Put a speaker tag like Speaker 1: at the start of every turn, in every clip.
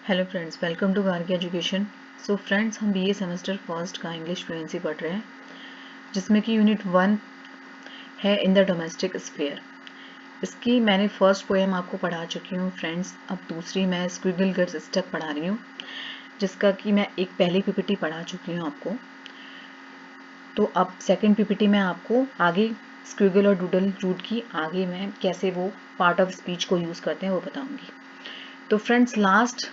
Speaker 1: Hello friends, welcome to Gargi education. So friends, हम BA semester first का English fluency पढ़ रहे हैं, जिसमें कि यूनिट 1 है इन द डोमेस्टिक स्फीयर। इसकी मैंने फर्स्ट पोएम आपको पढ़ा चुकी हूँ फ्रेंड्स। अब दूसरी मैं स्क्विगल गर्ल्स स्टेप पढ़ा रही हूँ, जिसका कि मैं एक पहली पीपीटी पढ़ा चुकी हूँ आपको। तो अब सेकंड पीपीटी में आपको आगे स्क्विगल और डूडल रूट की आगे मैं कैसे वो पार्ट ऑफ स्पीच को यूज़ करते हैं वो बताऊँगी। तो फ्रेंड्स, लास्ट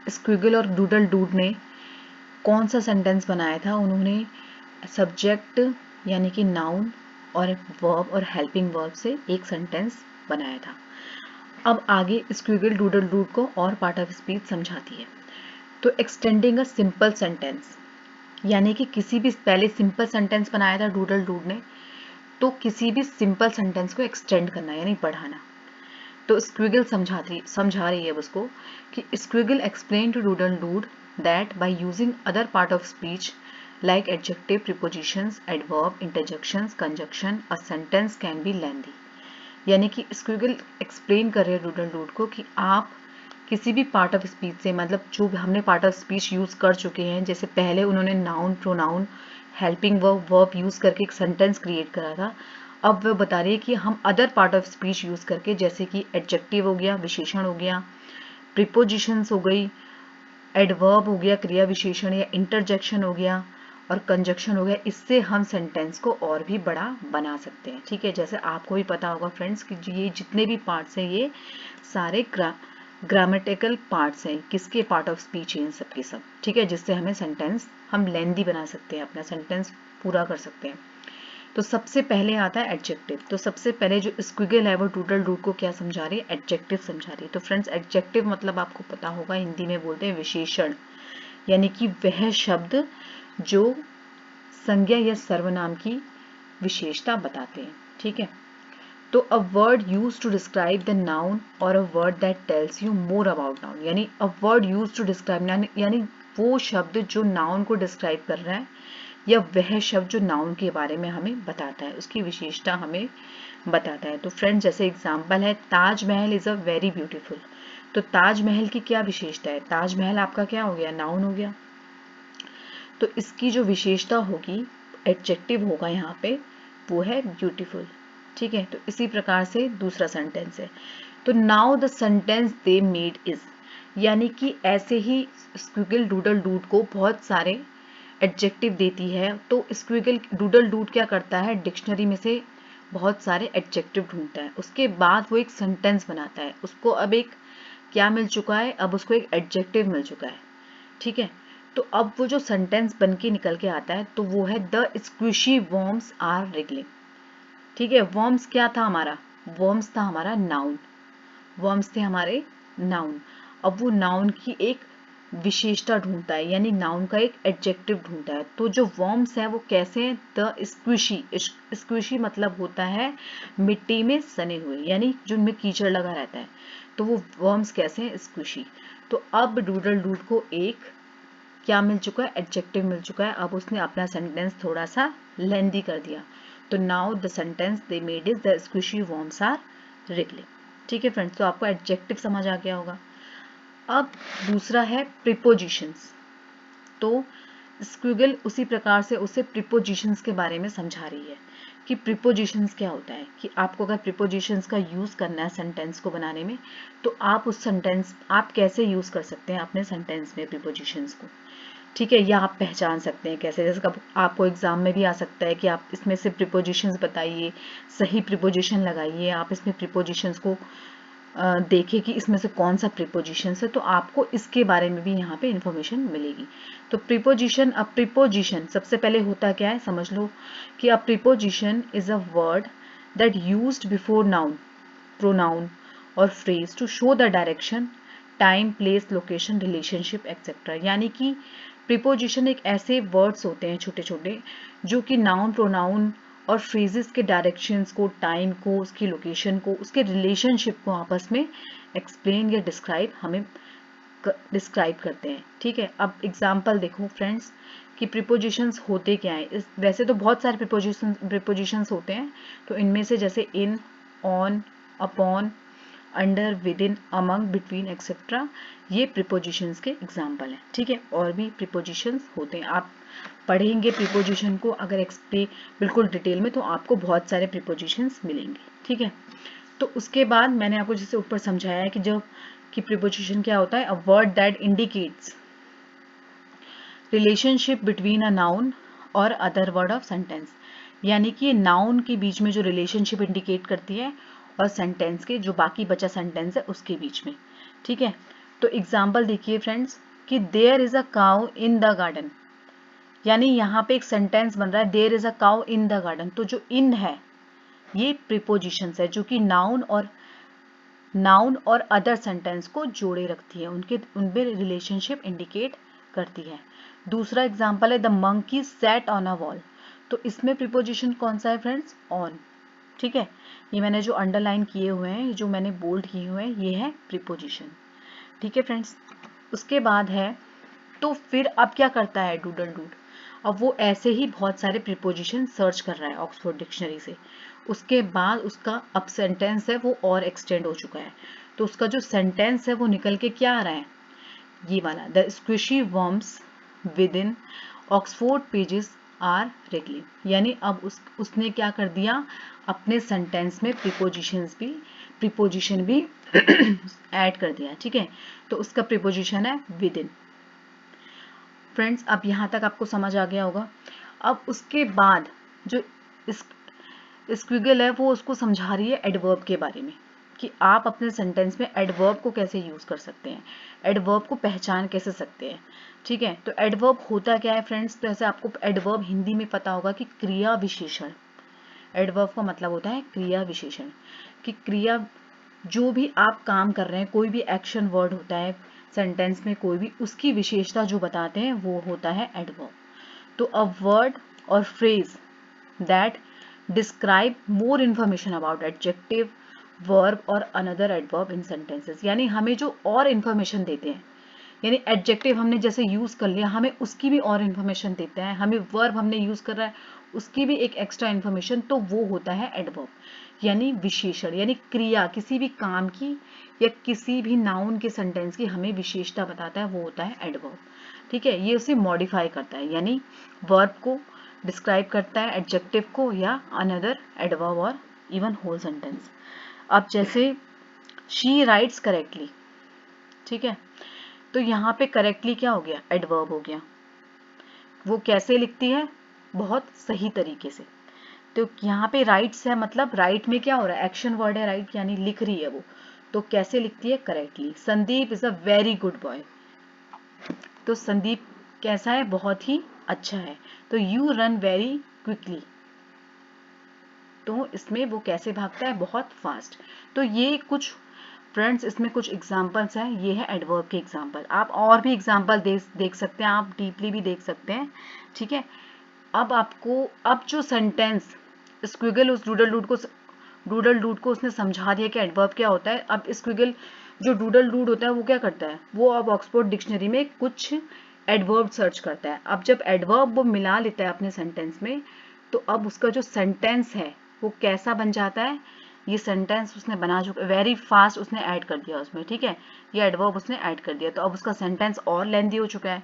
Speaker 1: स्क्विगल और डूडल डूड ने कौन सा सेंटेंस बनाया था? उन्होंने सब्जेक्ट यानी कि नाउन और वर्ब और हेल्पिंग वर्ब से एक सेंटेंस बनाया था। अब आगे स्क्विगल डूडल डूड को और पार्ट ऑफ स्पीच समझाती है। तो एक्सटेंडिंग अ सिंपल सेंटेंस, यानी कि किसी भी पहले सिंपल सेंटेंस बनाया था डूडल डूड ने, तो किसी भी सिंपल सेंटेंस को एक्सटेंड करना यानी बढ़ाना। तो स्क्विगल समझा रही है उसको कि squiggle explain to doodle dude that by using other part of speech like adjective, prepositions, adverb, interjections, conjunction, a sentence can be lengthy। यानी कि स्क्विगल एक्सप्लेन कर रहे हैं डूडल डूड को कि आप किसी भी पार्ट ऑफ स्पीच से, मतलब जो हमने पार्ट ऑफ स्पीच यूज कर चुके हैं, जैसे पहले उन्होंने noun, pronoun, helping verb use करके एक सेंटेंस क्रिएट करा था। अब वो बता रही है कि हम other part of speech use करके, जैसे कि एडजेक्टिव हो गया, विशेषण हो गया, प्रीपोजिशंस हो गई, एडवर्ब हो गया क्रिया विशेषण, या इंटरजेक्शन हो गया, और कंजक्शन हो गया, इससे हम सेंटेंस को और भी बड़ा बना सकते हैं। ठीक है, जैसे आपको भी पता होगा फ्रेंड्स कि ये जितने भी पार्ट्स हैं ये सारे ग्रामेटिकल पार्ट्स हैं। किसके? पार्ट ऑफ स्पीच हैं सबके सब। ठीक है, जिससे हमें सेंटेंस हम लेंदी बना सकते हैं, अपना सेंटेंस पूरा कर सकते हैं। तो सबसे पहले आता है एडजेक्टिव। तो सबसे पहले जो स्क्विगल है वो डूडल डूड को क्या समझा रही है? एडजेक्टिव समझा रही है। तो फ्रेंड्स, एडजेक्टिव मतलब आपको पता होगा, हिंदी में बोलते हैं विशेषण, यानी कि वह शब्द जो संज्ञा या सर्वनाम की विशेषता बताते हैं। ठीक है, तो a word use to describe the noun और a word that tells you more about noun, यानी a word use to describe यानी वो शब्द जो नाउन को डिस्क्राइब कर रहा है, या वह शब्द जो नाउन के बारे में हमें बताता है, उसकी विशेषता हमें बताता है। तो फ्रेंड्स, जैसे एग्जांपल है, Taj Mahal is a very beautiful. तो ताजमहल की क्या विशेषता है? ताजमहल आपका क्या हो गया? नाउन हो गया। तो इसकी जो विशेषता होगी, एडजेक्टिव होगा यहाँ पे, वो है ब्यूटीफुल। ठीक है, तो इसी प्रकार से दूसरा सेंटेंस है। तो now the sentence they made is, यानी कि ऐसे ही स्क्विगल डूडल डूड को बहुत सारे एडजेक्टिव देती है। तो स्क्विगल डूडल डूड क्या करता है? डिक्शनरी में से बहुत सारे एडजेक्टिव ढूंढता है, उसके बाद वो एक सेंटेंस बनाता है। उसको अब एक क्या मिल चुका है? अब उसको एक एडजेक्टिव मिल चुका है। ठीक है, तो अब वो जो सेंटेंस बन के निकल के आता है, तो वो है the squishy worms are wriggling. ठीक है, वर्म्स क्या था हमारा? वर्म्स था हमारा नाउन। वर्म्स थे हमारे नाउन। अब वो नाउन की एक विशेषता ढूंढता है, यानी नाउन का एक एडजेक्टिव ढूंढता है। तो जो वर्म्स है वो कैसे हैं? The squishy. स्क्विशी मतलब होता है मिट्टी में सने हुए, यानी जिनमें कीचड़ लगा रहता है। तो वो वर्म्स कैसे हैं? स्क्विशी। तो अब डूडल डूड को एक क्या मिल चुका है? एडजेक्टिव मिल चुका है। अब उसने अपना सेंटेंस थोड़ा सा लेंदी कर दिया। तो now the sentence they made is the squishy worms are wriggling. ठीक है फ्रेंड्स, तो आपको एडजेक्टिव समझ आ गया होगा। अब दूसरा है प्रीपोजिशंस। तो स्क्विगल उसी प्रकार से उसे प्रीपोजिशंस के बारे में समझा रही है कि प्रीपोजिशंस क्या होता है, कि आपको अगर प्रीपोजिशंस का यूज करना है सेंटेंस को बनाने में, तो आप उस सेंटेंस आप कैसे यूज कर सकते हैं अपने सेंटेंस में प्रीपोजिशंस को। ठीक है, या आप पहचान सकते हैं कैसे? जैसे कब आपको एग्जाम में भी आ सकता है कि आप इसमें से प्रीपोजिशंस बताइए, सही प्रीपोजिशन लगाइए, आप इसमें प्रीपोजिशंस को देखें कि इसमें से कौन सा प्रीपोजिशन है, तो आपको इसके बारे में भी यहाँ पे इंफॉर्मेशन मिलेगी। तो प्रीपोजिशन, अब प्रीपोजिशन सबसे पहले होता क्या है समझ लो, कि a preposition is a word that used before noun, pronoun और phrase to show the direction, time, place, location, relationship etcetera. यानी कि प्रीपोजिशन एक ऐसे वर्ड्स होते हैं छोटे छोटे, जो कि नाउन, प्रोनाउन और फ्रेजेस के डायरेक्शंस को, टाइम को, उसकी लोकेशन को, उसके रिलेशनशिप को आपस में एक्सप्लेन या डिस्क्राइब करते हैं। ठीक है, अब एग्जांपल देखो फ्रेंड्स कि प्रीपोजिशंस होते क्या हैं। वैसे तो बहुत सारे प्रीपोजिशंस होते हैं, तो इनमें से जैसे in, on, upon, under, within, among, between, etcetera, ये प्रीपोजिशंस के एग्जाम्पल हैं। ठीक है, और भी प्रीपोजिशंस होते हैं, आप पढ़ेंगे प्रीपोजिशन को अगर एक्सप्लेन बिल्कुल डिटेल में तो आपको बहुत सारे प्रीपोजिशंस मिलेंगे। ठीक है, तो उसके बाद मैंने आपको जैसे ऊपर समझाया है कि जो कि प्रीपोजिशन क्या होता है, अ word that indicates relationship between a noun और अदर वर्ड ऑफ सेंटेंस, यानी कि नाउन के बीच में जो रिलेशनशिप इंडिकेट करती है और सेंटेंस के जो बाकी बचा सेंटेंस है उसके बीच में। ठीक है, तो एग्जाम्पल देखिए फ्रेंड्स कि there is a cow in the garden, यानी यहाँ पे एक सेंटेंस बन रहा है there is a cow in the garden, तो जो इन है ये प्रीपोजिशंस है जो कि नाउन और अदर सेंटेंस को जोड़े रखती है, उनमें रिलेशनशिप इंडिकेट करती है। दूसरा एग्जांपल है the monkey sat on a wall, तो इसमें प्रीपोजिशन कौन सा है फ्रेंड्स, ऑन। ठीक है, ये मैंने जो अंडरलाइन किए हुए हैं, जो मैंने बोल्ड किए हुए हैं, ये है प्रीपोजिशन। ठीक है फ्रेंड्स, उसके बाद है तो फिर अब क्या करता है डूडल डूड, अब वो ऐसे ही बहुत सारे प्रीपोजिशन सर्च कर रहा है ऑक्सफोर्ड डिक्शनरी से। उसके बाद उसका अब सेंटेंस है वो और एक्सटेंड हो चुका है, तो उसका जो सेंटेंस है वो निकल के क्या आ रहा है, ये वाला, the squishy worms within Oxford pages are wriggling, यानी अब उसने क्या कर दिया, अपने सेंटेंस में प्रीपोजिशन भी ऐड कर दिया। ठीक है, तो उसका प्रीपोजिशन है विद इन। फ्रेंड्स, अब यहाँ तक आपको समझ आ गया होगा। अब उसके बाद जो स्क्विगल है वो उसको समझा रही है एडवर्ब के बारे में, कि आप अपने सेंटेंस में एडवर्ब को कैसे यूज कर सकते हैं, एडवर्ब को पहचान कैसे सकते हैं। ठीक है, तो एडवर्ब होता क्या है फ्रेंड्स, तो ऐसे आपको एडवर्ब हिंदी में पता होगा कि क्रिया विशेषण। एडवर्ब का मतलब होता है क्रिया विशेषण, कि क्रिया जो भी आप काम कर रहे हैं, कोई भी एक्शन वर्ड होता है सेंटेंस में, कोई भी उसकी विशेषता जो बताते हैं वो होता है एडवर्ब। तो अ वर्ड और phrase that describe more information about adjective, verb और अनदर एडवर्ब इन सेंटेंसेस, यानी हमें जो और इन्फॉर्मेशन देते हैं, यानी एडजेक्टिव हमने जैसे यूज कर लिया, हमें उसकी भी और इन्फॉर्मेशन देते हैं, हमें वर्ब हमने यूज कर रहा है उसकी भी एक एक्स्ट्रा इन्फॉर्मेशन, तो वो होता है एडवर्ब, यानी विशेषण, यानी क्रिया किसी भी काम की या किसी भी नाउन के सेंटेंस की हमें विशेषता बताता है, वो होता है एडवर्ब। ठीक है, ये उसे मॉडिफाई करता है, यानी वर्ब को डिस्क्राइब करता है, एडजेक्टिव को या अनदर एडवर्ब और इवन होल सेंटेंस। अब जैसे शी राइट्स करेक्टली, ठीक है, तो यहाँ पे करेक्टली क्या हो गया, एडवर्ब हो गया। वो कैसे लिखती है, बहुत सही तरीके से। तो यहाँ पे राइट्स है, मतलब राइट में क्या हो रहा है, एक्शन वर्ड है राइट, यानी लिख रही है वो, तो कैसे लिखती है, correctly. Sandeep is a very good boy, तो संदीप कैसा है, बहुत ही अच्छा है। तो यू रन वेरी क्विकली, तो इसमें वो कैसे भागता है, बहुत फास्ट। तो ये कुछ फ्रेंड्स इसमें कुछ एग्जाम्पल्स हैं, ये है एडवर्ब के एग्जाम्पल। आप और भी एग्जाम्पल देख सकते हैं, आप डीपली भी देख सकते हैं। ठीक है, अब आपको अब जो सेंटेंस स्क्विगल उस डूडल डूड को उसने समझा दिया कि एडवर्ब क्या होता है। अब स्क्विगल जो डूडल डूड होता है वो क्या करता है, वो अब ऑक्सफोर्ड डिक्शनरी में कुछ एडवर्ब सर्च करता है। अब जब एडवर्ब वो मिला लेता है अपने सेंटेंस में, तो अब उसका जो सेंटेंस है वो कैसा बन जाता है, ये सेंटेंस उसने बना चुका, वेरी फास्ट उसने ऐड कर दिया उसमें। ठीक है, ये एडवर्ब उसने ऐड कर दिया, तो अब उसका सेंटेंस और लेंथी हो चुका है।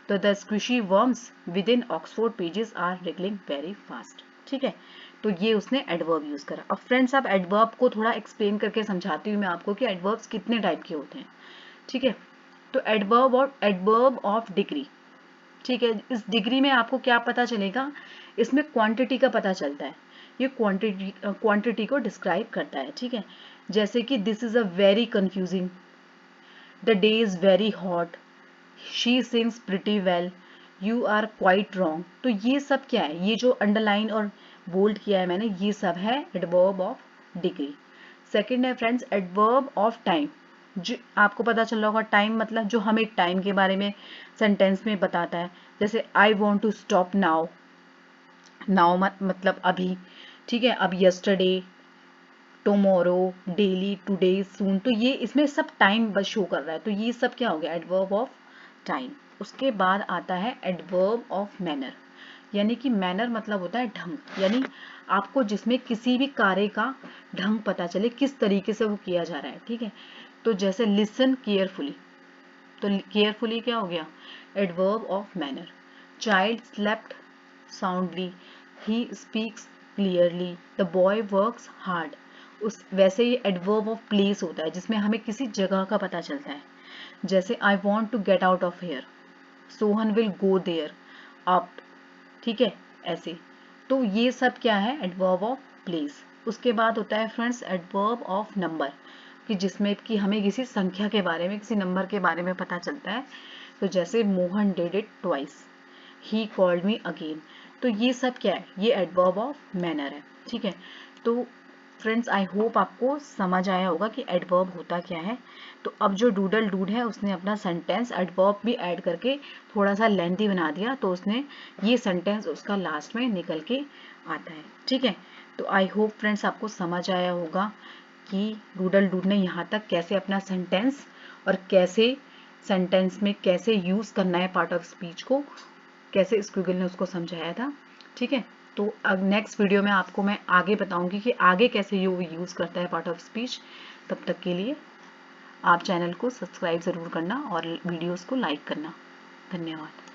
Speaker 1: तो the squishy worms within Oxford pages are wriggling very fast. ठीक है, तो ये उसने एडवर्ब यूज करा। अब फ्रेंड्स, अब एडवर्ब को थोड़ा एक्सप्लेन करके समझाती हूँ मैं आपको कि एडवर्ब्स कितने टाइप के होते हैं। ठीक है, तो एडवर्ब ऑफ डिग्री। ठीक है, इस डिग्री में आपको क्या पता चलेगा, इसमें क्वांटिटी का पता चलता है, ये क्वांटिटी को डिस्क्राइब करता है। ठीक है, जैसे कि this is a very confusing, the day is very hot, she sings pretty well, you are quite wrong. तो ये सब क्या है, ये जो अंडरलाइन और बोल्ड किया है मैंने, ये सब है एडवर्ब ऑफ डिग्री। सेकंड है फ्रेंड्स एडवर्ब ऑफ टाइम, जो आपको पता चल रहा होगा, टाइम मतलब जो हमें टाइम के बारे में सेंटेंस में बताता है। जैसे I want to stop now, now मतलब अभी। ठीक है, अब yesterday, tomorrow, daily, today, soon, तो ये इसमें सब टाइम बस शो कर रहा है, तो ये सब क्या हो गया, एडवर्ब ऑफ टाइम। उसके बाद आता है एडवर्ब ऑफ मैनर, यानी कि मैनर मतलब होता है ढंग, यानी आपको जिसमें किसी भी कार्य का ढंग पता चले, किस तरीके से वो किया जा रहा है, ठीक है। तो जैसे लिसन केयरफुली, तो केयरफुली क्या हो गया, adverb of manner. Child slept soundly, he speaks clearly, the boy works hard. उस वैसे ही एडवर्ब ऑफ प्लेस होता है जिसमें हमें किसी जगह का पता चलता है। जैसे I want to get out of here, Sohan will go there up, ठीक है, ऐसे। तो ये सब क्या है, एडवर्ब ऑफ प्लेस। उसके बाद होता है फ्रेंड्स एडवर्ब ऑफ नंबर, कि जिसमें कि हमें किसी संख्या के बारे में, किसी नंबर के बारे में पता चलता है। तो जैसे Mohan did it twice, he called me again. तो ये सब क्या है, ये एडवर्ब ऑफ मैनर है, ठीक है। तो फ्रेंड्स आई होप आपको समझ आया होगा कि एडवर्ब होता क्या है। तो अब जो डूडल डूड है उसने अपना सेंटेंस एडवर्ब भी ऐड करके थोड़ा सा लेंथी बना दिया, तो उसने ये सेंटेंस उसका लास्ट में निकल के आता है, ठीक है। तो आई होप फ्रेंड्स आपको समझ आया होगा कि डूडल डूड ने यहाँ तक कैसे अपना सेंटेंस और कैसे सेंटेंस में कैसे यूज करना है पार्ट ऑफ स्पीच को, कैसे स्क्विगल ने उसको समझाया था, ठीक है। तो अब नेक्स्ट वीडियो में आपको मैं आगे बताऊंगी कि आगे कैसे यू यूज करता है पार्ट ऑफ स्पीच। तब तक के लिए आप चैनल को सब्सक्राइब ज़रूर करना और वीडियोस को लाइक करना। धन्यवाद।